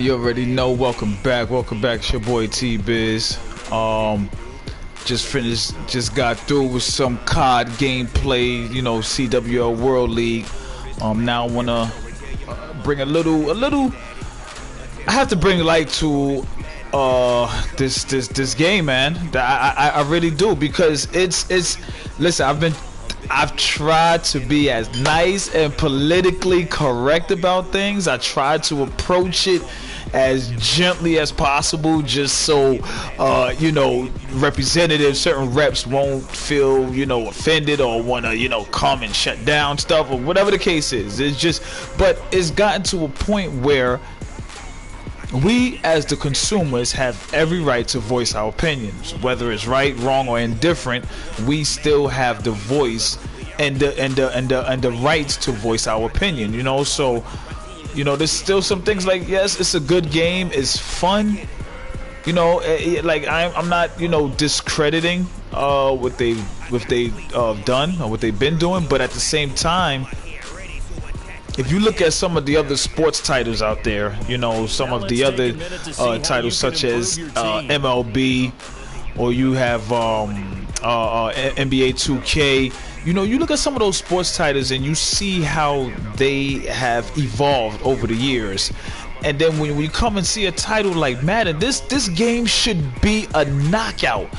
You already know. Welcome back. Welcome back. It's your boy T Biz. Just finished. Just got through with some COD gameplay. CWL World League. Now I wanna bring a little. I have to bring light to this game, man. I really do, because it's. Listen, I've tried to be as nice and politically correct about things. I tried to approach it as gently as possible, just so representatives, certain reps won't feel offended or want to come and shut down stuff or whatever the case is. But it's gotten to a point where we as the consumers have every right to voice our opinions, whether it's right, wrong, or indifferent. We still have the voice and the rights to voice our opinion. So there's still some things like, yes, it's a good game, it's fun. Like I'm not discrediting what they've done or what they've been doing, but at the same time, if you look at some of the other sports titles out there, some of the other titles such as MLB, or you have NBA 2K, you look at some of those sports titles and you see how they have evolved over the years. And then when you come and see a title like Madden, this game should be a knockout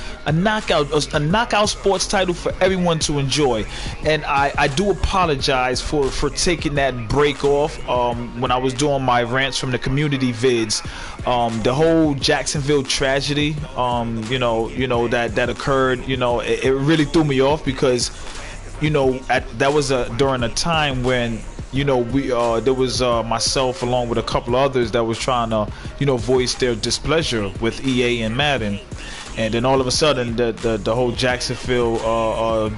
sports title for everyone to enjoy. And I do apologize for taking that break off when I was doing my rants from the community vids. The whole Jacksonville tragedy, that occurred, it really threw me off, because that was during a time when there was myself along with a couple others that was trying to voice their displeasure with EA and Madden. And then all of a sudden the whole Jacksonville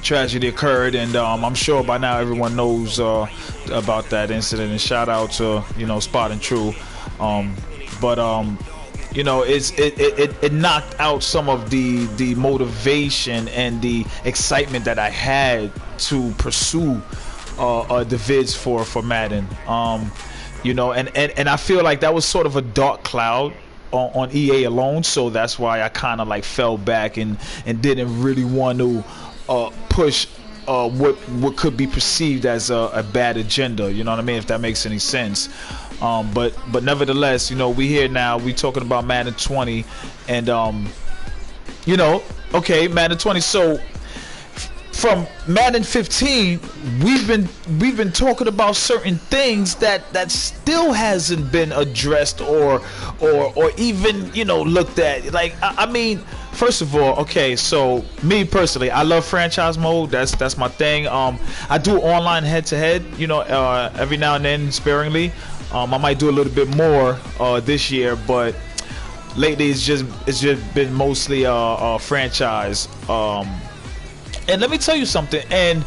tragedy occurred, and I'm sure by now everyone knows about that incident. And shout out to Spot and True. It knocked out some of the motivation and the excitement that I had to pursue the vids for Madden. And I feel like that was sort of a dark cloud on EA alone, so that's why I kind of like fell back and didn't really want to push what could be perceived as a bad agenda. You know what I mean? If that makes any sense. But nevertheless, we here now. We talking about Madden 20, and okay, Madden 20. So from Madden 15, we've been talking about certain things that still hasn't been addressed or even looked at. Like I mean, first of all, okay, so me personally, I love franchise mode. That's my thing. I do online head-to-head, every now and then, sparingly. I might do a little bit more this year, but lately it's just been mostly franchise. And let me tell you something. And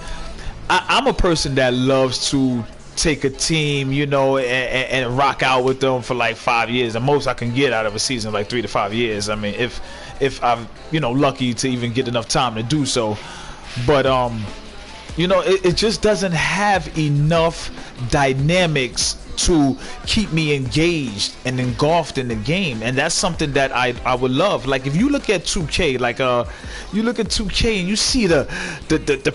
I'm a person that loves to take a team, and rock out with them for like 5 years. The most I can get out of a season like 3 to 5 years. I mean, if I'm lucky to even get enough time to do so. But it just doesn't have enough dynamics to keep me engaged and engulfed in the game. And that's something that I would love. Like if you look at 2K, you look at 2K and you see the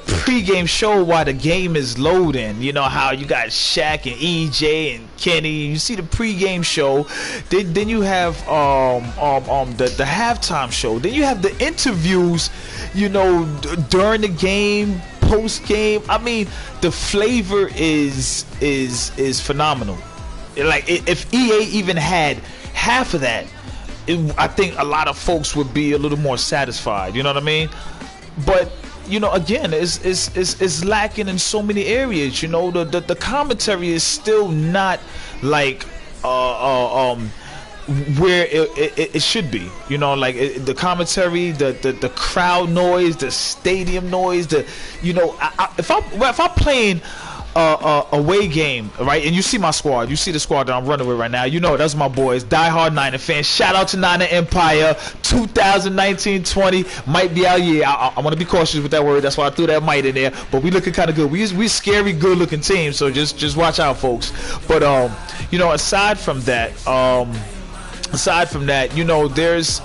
pre-game show while the game is loading, how you got Shaq and EJ and Kenny, you see the pre-game show, then you have the halftime show, then you have the interviews during the game, post game. I mean, the flavor is phenomenal. Like if EA even had half of that, I think a lot of folks would be a little more satisfied. You know what I mean? But again, it's lacking in so many areas. The commentary is still not like where it should be. The commentary, the crowd noise, the stadium noise, if I'm playing away game, right, and you see my squad, you see the squad that I'm running with right now, that's my boys, diehard Niner fans. Shout out to Niner Empire. 2019-20 might be our year. I want to be cautious with that word, that's why I threw that might in there, but we looking kind of good. We scary good looking team, so just watch out, folks. But aside from that, there's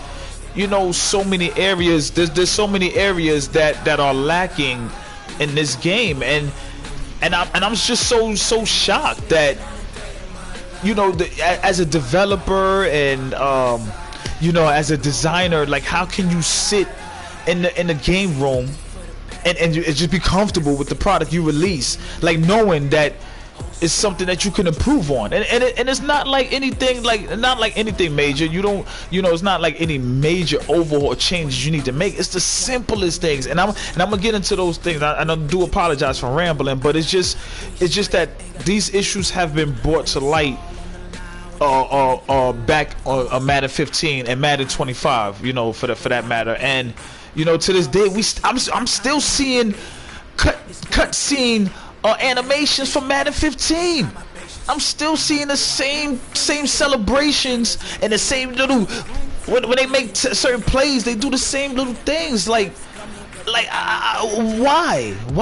so many areas. There's so many areas that are lacking in this game, and I'm just so shocked that as a developer and as a designer, like, how can you sit in the game room and just be comfortable with the product you release, like, knowing that it's something that you can improve on, and it's not like anything, major. It's not like any major overhaul changes you need to make. It's the simplest things, and I'm gonna get into those things. I do apologize for rambling, but it's just that these issues have been brought to light back on Madden 15 and Madden 25, for that matter, and to this day I'm still seeing cut scene animations from Madden 15. I'm still seeing the same celebrations and the same little when they make certain plays, they do the same little things. Why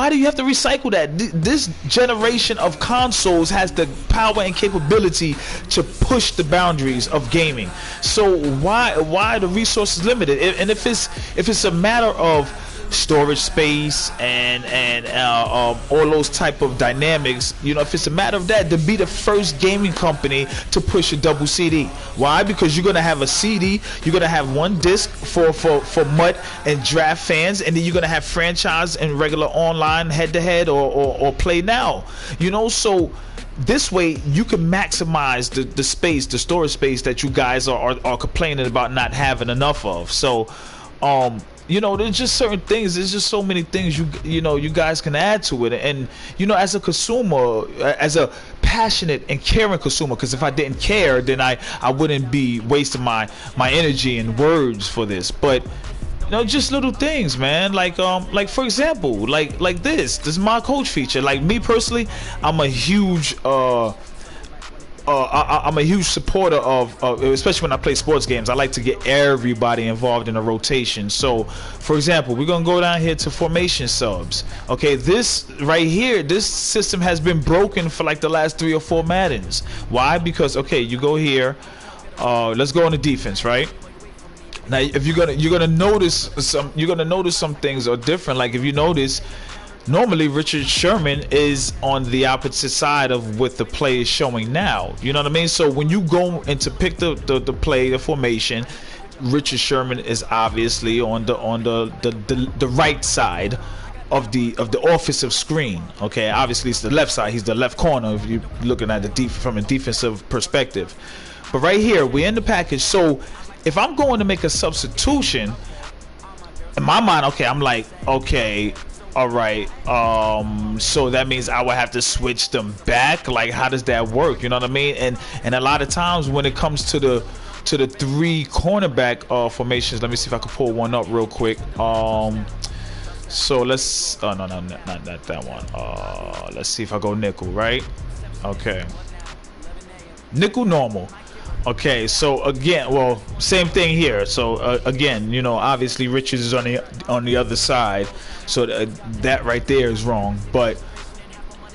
do you have to recycle that? This generation of consoles has the power and capability to push the boundaries of gaming. So why are the resources limited? And if it's a matter of storage space and all those type of dynamics, if it's a matter of that, to be the first gaming company to push a double CD. Why? Because you're gonna have a CD, you're gonna have one disc for MUT and draft fans, and then you're gonna have franchise and regular online head-to-head or play now. So this way you can maximize the space, the storage space that you guys are complaining about not having enough of. So there's just certain things. There's just so many things you guys can add to it. And as a consumer, as a passionate and caring consumer, because if I didn't care, then I wouldn't be wasting my energy and words for this. But just little things, man. Like for example, like this is my coach feature. Like, me personally, I'm a huge I'm a huge supporter of especially when I play sports games. I like to get everybody involved in a rotation. So, for example, we're gonna go down here to formation subs. Okay, this right here, this system has been broken for like the last 3 or 4 Maddens. Why? Because you go here. Let's go on the defense, right? Now, if you're gonna notice some things are different. Like, if you notice, normally Richard Sherman is on the opposite side of what the play is showing now. You know what I mean? So when you go and to pick the play, the formation, Richard Sherman is obviously on the right side of the offensive screen. Okay, obviously it's the left side. He's the left corner if you're looking at from a defensive perspective. But right here, we're in the package. So if I'm going to make a substitution, in my mind, I'm like, okay, all right, so that means I would have to switch them back. Like, how does that work? You know what I mean? And a lot of times when it comes to the 3 cornerback formations, let me see if I can pull one up real quick. So let's no, not that one. Let's see if I go nickel, right? Okay, nickel normal. Okay, so again, well, same thing here. So again, obviously Richards is on the other side, so that right there is wrong. But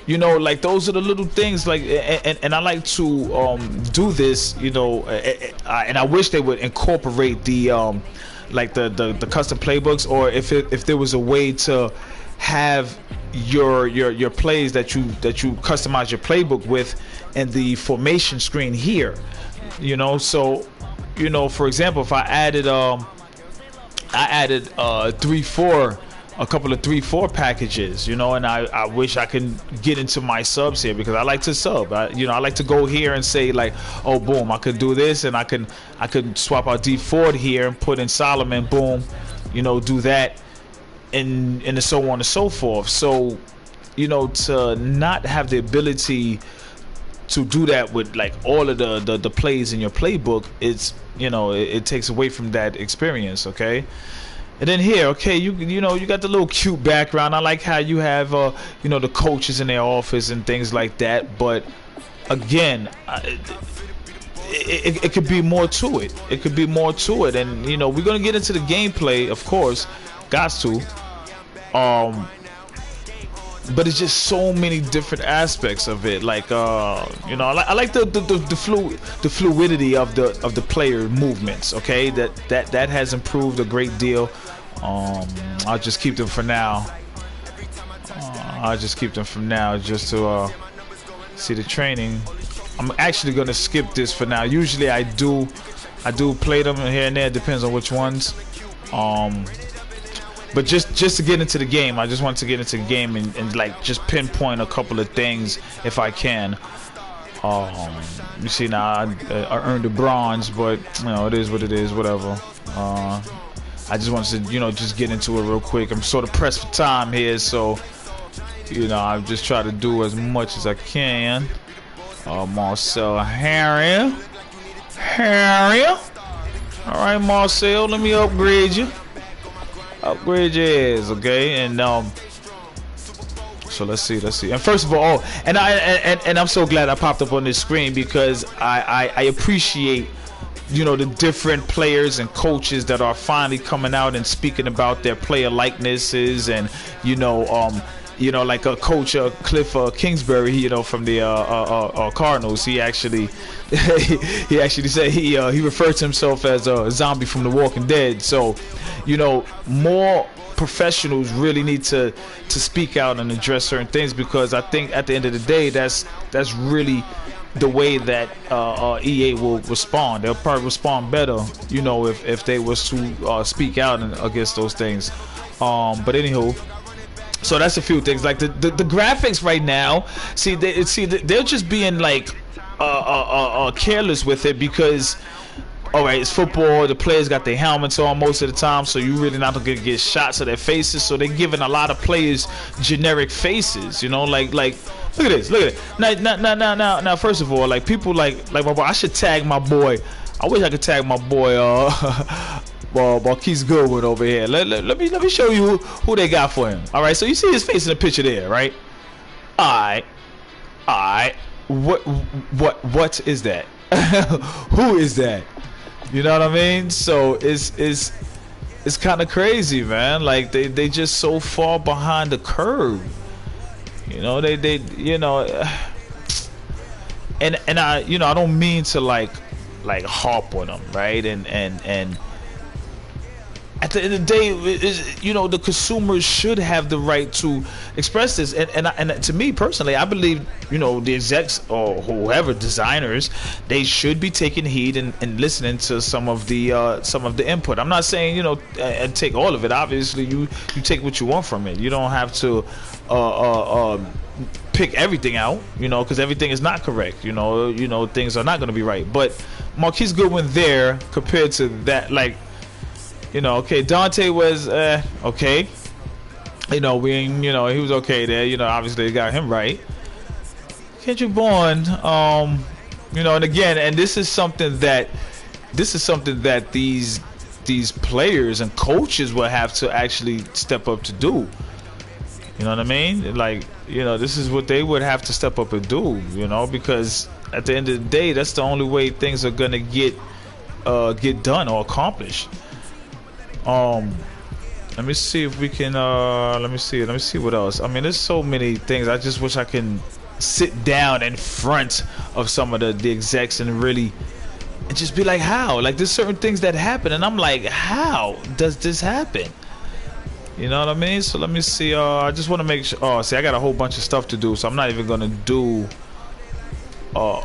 like, those are the little things. Like, and I like to do this, and I wish they would incorporate the like the custom playbooks, or if there was a way to have your plays that you customize your playbook with in the formation screen here. So for example, if I added 3-4, a couple of 3-4 packages, and I wish I could get into my subs here, because I like to sub. I like to go here and say, like, oh, boom, I could do this, and I could swap out D Ford here and put in Solomon, boom, do that, and so on and so forth. So to not have the ability to do that with like all of the plays in your playbook, it's it takes away from that experience. Okay, and then here, okay, you got the little cute background. I like how you have the coaches in their office and things like that. But again, it could be more to it. It could be more to it, and we're gonna get into the gameplay, of course, got to. but it's just so many different aspects of it. Like you know, I like the fluidity of the player movements. Okay, that has improved a great deal. I'll just keep them for now. I'll just keep them from now just to see the training. I'm actually gonna skip this for now. Usually I do play them here and there. Depends on which ones. But just to get into the game, I just want to get into the game and like just pinpoint a couple of things if I can. You see now I earned the bronze, but you know it is what it is. Whatever. I just wanted to just get into it real quick. I'm sort of pressed for time here, so I just try to do as much as I can. Marcel Harry. All right, Marcel, let me upgrade you. Upgrade your ass, okay? And so let's see. And first of all, and I'm so glad I popped up on this screen because I appreciate the different players and coaches that are finally coming out and speaking about their player likenesses and like a coach Cliff Kingsbury, from the Cardinals. He actually he actually said he referred to himself as a zombie from The Walking Dead. So more professionals really need to speak out and address certain things, because I think at the end of the day that's really the way that EA will respond. They'll probably respond better if they was to speak out against those things. But anywho, so that's a few things. Like the graphics right now, they're just being like careless with it, because all right, it's football. The players got their helmets on most of the time, so you really not gonna get shots of their faces. So they're giving a lot of players generic faces. Like look at this. Now. First of all, like people like my boy. I should tag my boy. I wish I could tag my boy. Marquise Goodwin over here. Let me show you who they got for him. All right, so you see his face in the picture there, right? All right. What is that? Who is that? You know what I mean? So it's kind of crazy, man. Like they just so far behind the curve. And I don't mean to like harp on them, right? And at the end of the day, the consumers should have the right to express this. And to me personally, I believe, the execs or whoever, designers, they should be taking heed and listening to some of the input. I'm not saying, and take all of it. Obviously, you take what you want from it. You don't have to pick everything out, because everything is not correct. Things are not going to be right. But Marquise Goodwin there compared to that, like, okay, Dante was okay. He was okay there. Obviously they got him right. Kendrick Bourne, and again, and this is something that these players and coaches will have to actually step up to do. You know what I mean? Like, this is what they would have to step up and do. Because at the end of the day, that's the only way things are gonna get done or accomplished. Let me see if we can let me see what else. I mean, there's so many things. I just wish I can sit down in front of some of the execs and really and just be like, how? Like, there's certain things that happen and I'm like, how does this happen? You know what I mean? So let me see. I just want to make sure. See, I got a whole bunch of stuff to do, so I'm not even gonna do I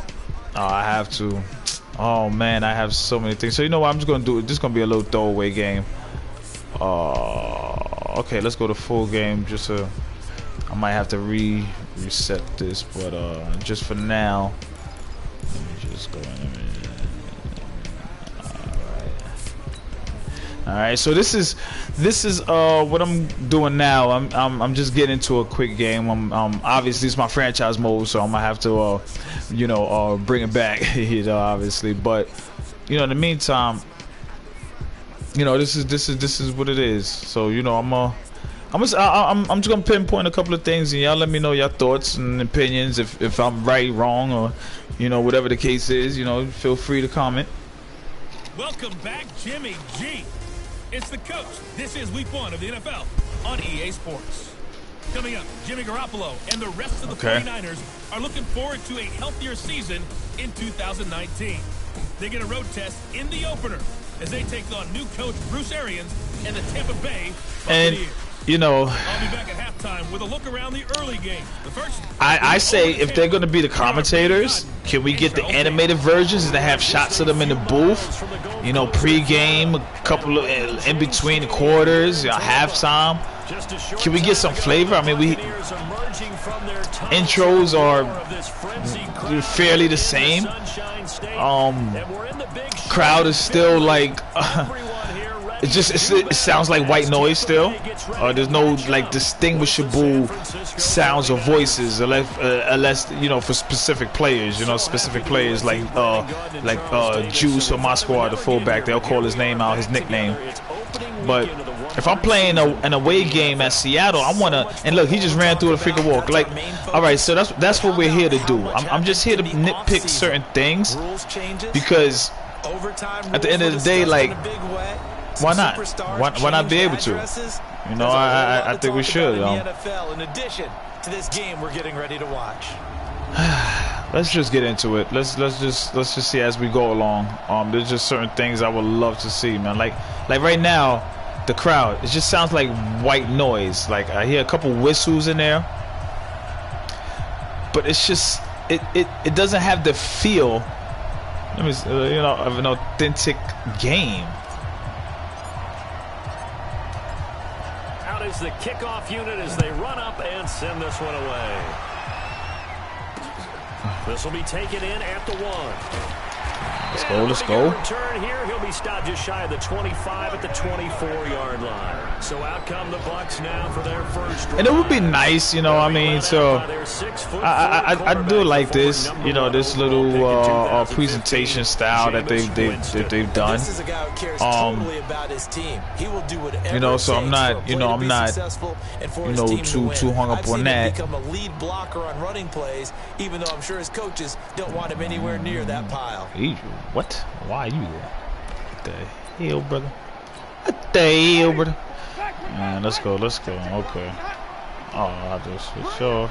have to. Oh man, I have so many things. So you know what? I'm just gonna do it. This is gonna be a little throwaway game. Okay, let's go to full game. I might have to reset this, but just for now, let me just go in. All right. So this is what I'm doing now. I'm just getting into a quick game. I'm obviously it's my franchise mode, so I'm gonna have to bring it back, obviously. But in the meantime, this is what it is. So I'm just gonna pinpoint a couple of things, and y'all let me know your thoughts and opinions if I'm right, wrong, or whatever the case is. Feel free to comment. Welcome back, Jimmy G. It's the coach. This is week 1 of the NFL on EA Sports. Coming up, Jimmy Garoppolo and the rest of the 49ers are looking forward to a healthier season in 2019. They get a road test in the opener as they take on new coach Bruce Arians and the Tampa Bay Buccaneers. You know, I'll be back at halftime with a look around the early game. The first, I say if they're going to be the commentators, can we get the animated versions and have shots of them in the booth? You know, pre-game, a couple of in between the quarters, halftime. Can we get some flavor? I mean, intros are fairly the same. Crowd is still like it sounds like white noise still. There's no like distinguishable sounds or voices unless you know, for specific players. You know, specific players like Juice or my squad, the fullback, they'll call his name out, his nickname. But if I'm playing an away game at Seattle, I wanna, and look, he just ran through the freaking walk. Like, all right, so that's what we're here to do. I'm just here to nitpick certain things because at the end of the day, like, why not? Why not be able to? You know, I think we should. In addition to this game we're getting ready to watch. Let's just get into it. Let's just see as we go along. There's just certain things I would love to see, man. Like right now, the crowd, it just sounds like white noise. Like I hear a couple whistles in there, but it's just it doesn't have the feel. Let me you know, of an authentic game. Out is the kickoff unit as they run up and send this one away. This will be taken in at the 1. Let's go. Return here, he'll be stopped just shy of the 25 at the 24-yard line. So out come the Bucs now for their first drive. And it would be nice, you know, I mean, so I do like this, you know, this little presentation style that they've done. This is a guy who cares totally about his team. He will do whatever, you know, so I'm not too hung up on that. Become a lead blocker on running plays, even though I'm sure his coaches don't want him anywhere near that pile. What? Why are you there? What the hell, brother? What the hell, brother? Man, let's go. Okay. Oh, I just for sure.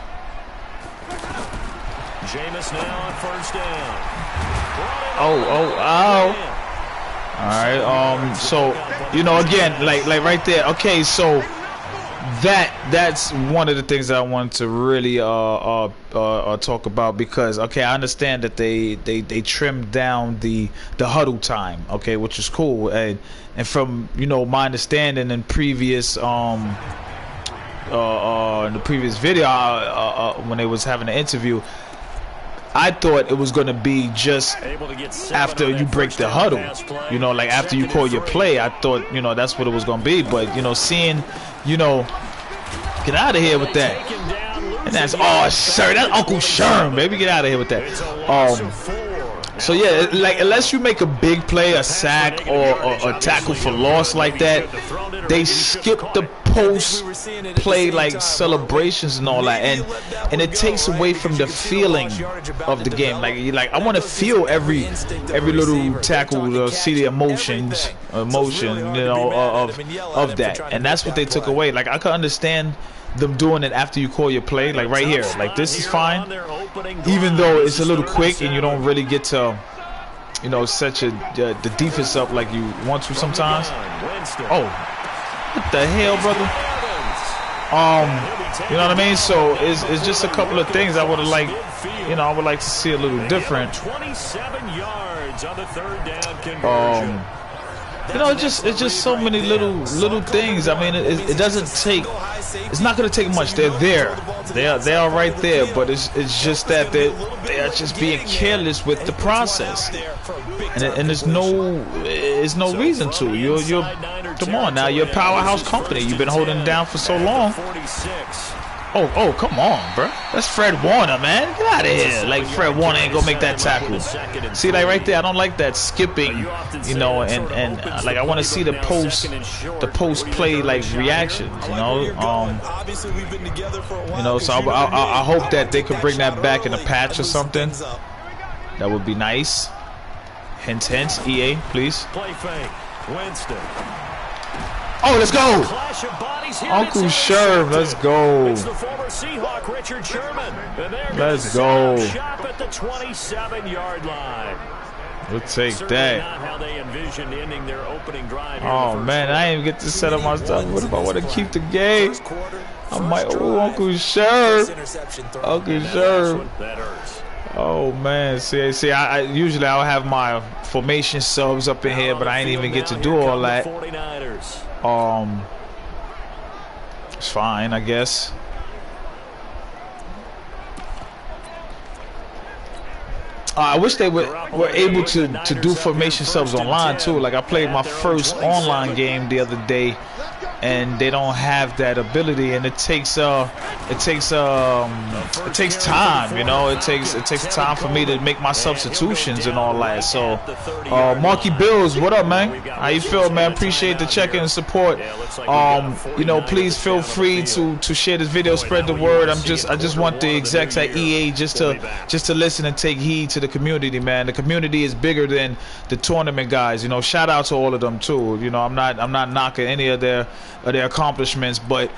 Jameis now on first down. Oh. All right. So, you know, again, like right there. Okay, so that's one of the things that I wanted to really talk about, because okay, I understand that they trimmed down the huddle time, okay, which is cool, and from, you know, my understanding in previous in the previous video when they was having an interview, I thought it was going to be just after you break the huddle, you know, like after you call your play. I thought, you know, that's what it was going to be, but you know, seeing, you know, get out of here with that. And that's, oh, sir, that's Uncle Sherm, baby. Get out of here with that. So yeah, like unless you make a big play, a sack or a tackle for loss like that, they skip the post play like celebrations and all that, and it takes away from the feeling of the game. Like I want to feel every little tackle, see the emotion, you know, of that, and that's what they took away. Like I could understand them doing it after you call your play, like right here, like this is fine, even though it's a little quick and you don't really get to, you know, set the defense up like you want to sometimes. Oh, what the hell, brother? You know what I mean? So it's just a couple of things I would have liked, you know, I would like to see a little different. 27 yards on the third down conversion. You know, it's just so many little things. I mean, it doesn't take. It's not going to take much. They're there. They are right there. But it's just that they are just being careless with the process. And there's no reason to. You're come on now. You're a powerhouse company. You've been holding it down for so long. Oh, come on, bro. That's Fred Warner, man. Get out of here. Like, Fred Warner ain't gonna make that tackle. See, like right there, I don't like that skipping, you know, and like I want to see the post play like reactions, you know. You know, so I hope that they could bring that back in a patch or something. That would be nice. Hint, EA, please. Play fake. Winston. Oh, let's go. Clash of bodies here. Uncle Sherm, let's go. It's the former Seahawk Richard Sherman. And they're Let's go. shop at the 27-yard line. We'll take Certainly that. not how they envisioned ending their opening drive. Oh man, I didn't even get to set up my stuff. What if I want to keep the game? I might. Oh, Uncle Sherm. Uncle Sherm. That hurts. Oh man, see, I usually I'll have my formation subs up in here, but I ain't even get to do all that. It's fine, I guess. I wish they were able to do formation subs online too. Like I played my first online game the other day, and they don't have that ability, and it takes time, you know. It takes time for me to make my substitutions and all that. So Marky Bills, what up, man? How you feel, man? Appreciate the check-in and support. You know, please feel free to share this video, spread the word. I just want the execs at EA just to listen and take heed to the community, man. The community is bigger than the tournament guys, you know. Shout out to all of them too. You know, I'm not knocking any of their accomplishments, but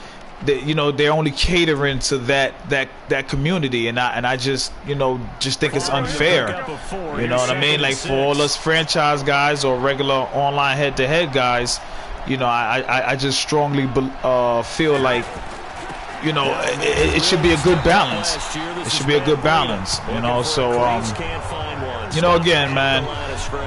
you know, they're only catering to that community, and I just, you know, just think it's unfair. You know what I mean? Like for all us franchise guys or regular online head-to-head guys, you know, I just strongly feel like, you know, it should be a good balance. It should be a good balance, you know. So you know, again, man,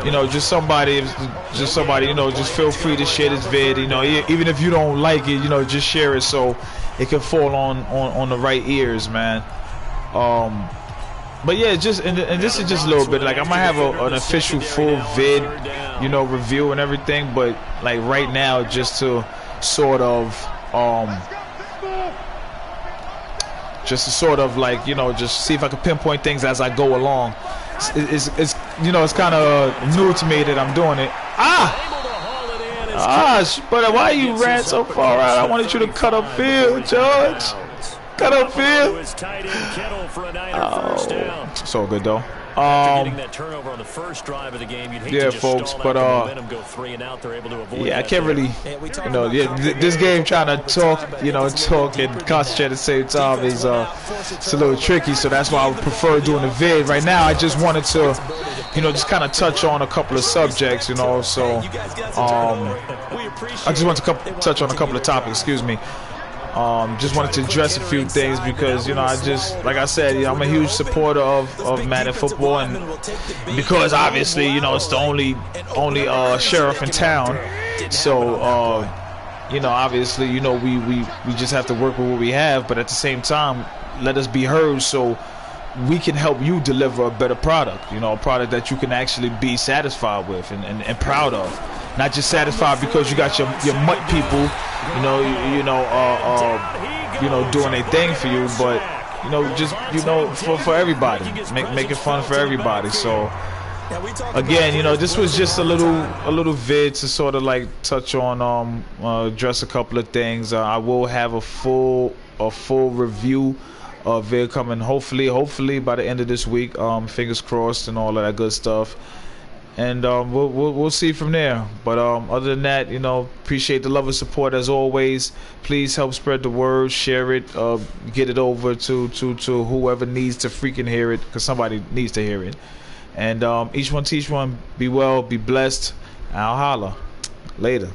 you know, just somebody, you know, just feel free to share this vid, you know, even if you don't like it, you know, just share it so it can fall on the right ears, man. But yeah, and this is just a little bit, like I might have an official full vid, you know, review and everything, but like right now, just to sort of like, you know, just see if I can pinpoint things as I go along. It's you know, it's kind of new to me that I'm doing it. But why you ran so far out? I wanted you to cut upfield, George. Cut upfield. Oh, it's all good though. That turnover on the first drive of the game, you'd hate yeah, to just folks, stall but out the momentum, go 3 and out. They're able to avoid yeah, I that can't there. really, you know, this game trying to talk, you know, talk and concentrate at the same time is it's a little tricky. So that's why I would prefer doing the vid. Right now, I just wanted to, you know, just kind of touch on a couple of subjects, you know. So I just want to touch on a couple of topics. Excuse me. Just wanted to address a few things because, you know, I just, like I said, you know, I'm a huge supporter of Madden football, and because obviously, you know, it's the only sheriff in town. So you know, obviously, you know, we just have to work with what we have, but at the same time, let us be heard so we can help you deliver a better product, you know, a product that you can actually be satisfied with and proud of. Not just satisfied because you got your mutt people, you know, doing their thing for you, but, you know, just, you know, for everybody, make it fun for everybody. So again, you know, this was just a little vid to sort of like touch on, address a couple of things. I will have a full review of vid coming hopefully by the end of this week. Fingers crossed and all of that good stuff. And we'll see from there. But other than that, you know, appreciate the love and support as always. Please help spread the word, share it, get it over to whoever needs to freaking hear it, because somebody needs to hear it. And each one teach one. Be well, be blessed. I'll holla later.